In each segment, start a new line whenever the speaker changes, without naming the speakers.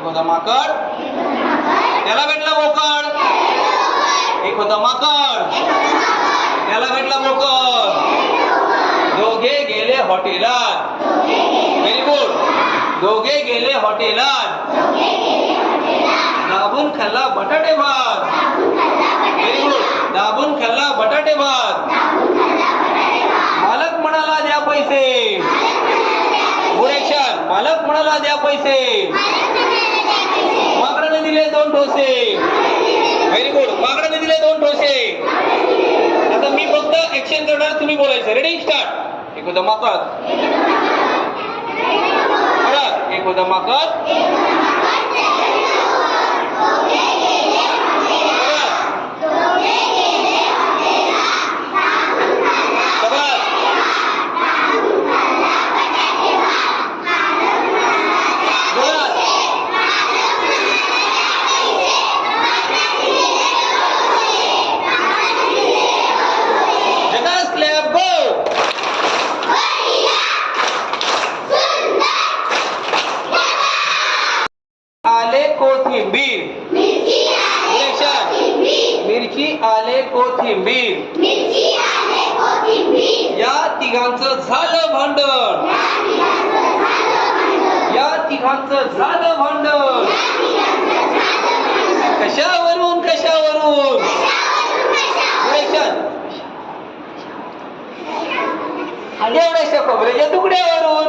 एक होता माकड, त्याला भेटला बोकड. एक होता माकड, त्याला भेटला बोकड. दोघे गेले हॉटेलात. Very good. दोघे गेले हॉटेलात. दाबून खाल्ला बटाटे भात. Very good. दाबून खाल्ला बटाटे भात. मालक म्हणाला द्या पैसे. गुरेशन. मालक म्हणाला द्या पैसे. माकडाने दिले 2 ठोसे. Very good. माकडाने दिले 2 ठोसे. आता मी फक्त ऍक्शन करणार, तुम्ही बोलायचं. Ready start. एक होता माकड. एक होता माकड. कोथिंबीर. मिरची आले कोथिंबीर. या तिघांचं झालं भांडण. या तिघांचं झालं भांडण. कशावरून कशावरून. एवढ्याशा खोबऱ्याच्या तुकड्यावरून.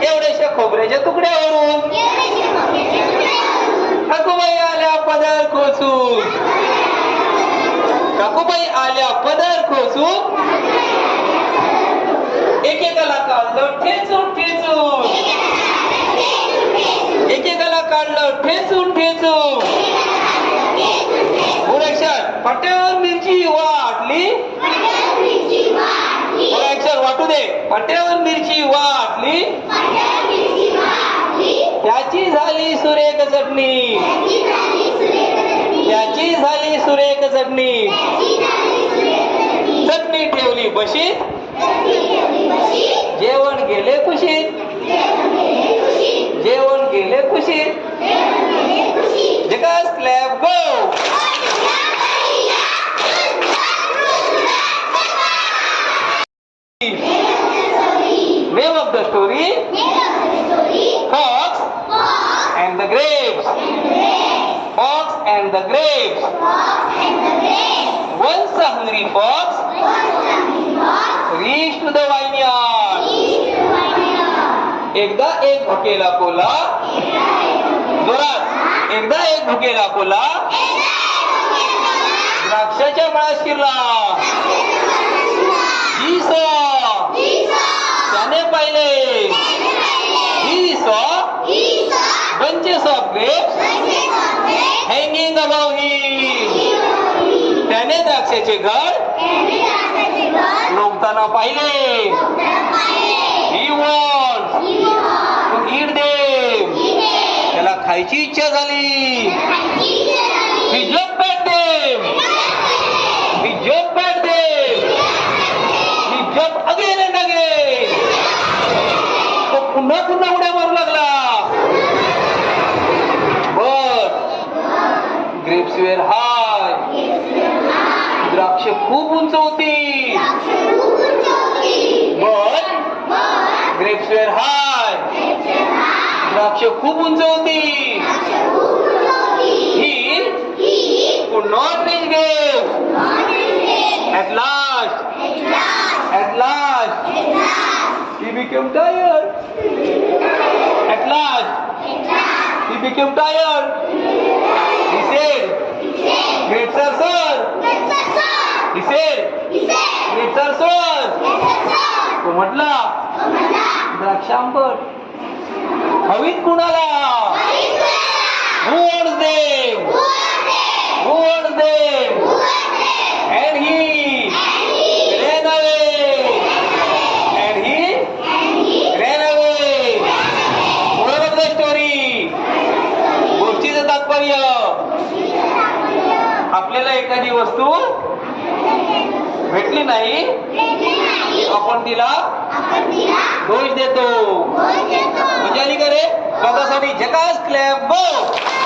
एवढ्याशा खोबऱ्याच्या तुकड्यावरून. ठाकूबाई आल्या पदर खोचून. ठाकूबाई आल्या पदर खोचून. एकेकाला काढलं ठेचून ठेचून. एकेकाला काढलं ठेचून ठेचून. पाट्यावर मिरची वाटली. वाटू दे. पाट्यावर मिरची वाटली. त्याची झाली सुरेख चटणी. त्याची झाली सुरेख चटणी. चटणी ठेवली बशीत. जेवण गेले खुशीत. जेवण गेले खुशीत. जगास क्लॅप गो. Name of the story: Fox and the Grapes. Fox and the Grapes. Once a hungry fox reached to the vineyard. एकदा एक भुकेला कोल्हा. जोरात. एकदा एक भुकेला कोल्हा द्राक्षाच्या मळ्यात शिरला. He saw. त्याने पाहिले. He saw bunches of grapes hanging above him. त्याने द्राक्षाचे घड लोंबताना पाहिले. He wants to eat them. त्याला खायची इच्छा झाली. He jumped at them. He jumped at them. He jumped again and again. तो पुन्हा पुन्हा उड्या मारू लागला. But grapes were high. द्राक्ष खूप उंच होती. But grapes were high. द्राक्ष खूप उंच होती. He could not reach grapes. At last, he became tired. At last, he became tired. He said, grapes are sour. He said, grapes are sour. तो म्हटला द्राक्ष आंबट. हवीत कुणाला? Who wants them? Who wants them? And he ran away. And he ran away. Moral of the story. गोष्टीचं तात्पर्य, आपल्याला एखादी वस्तू भेटली नाही की आपण तिला दोष देतो. म्हणजे करे स्वागतासाठी जकास क्लॅप बो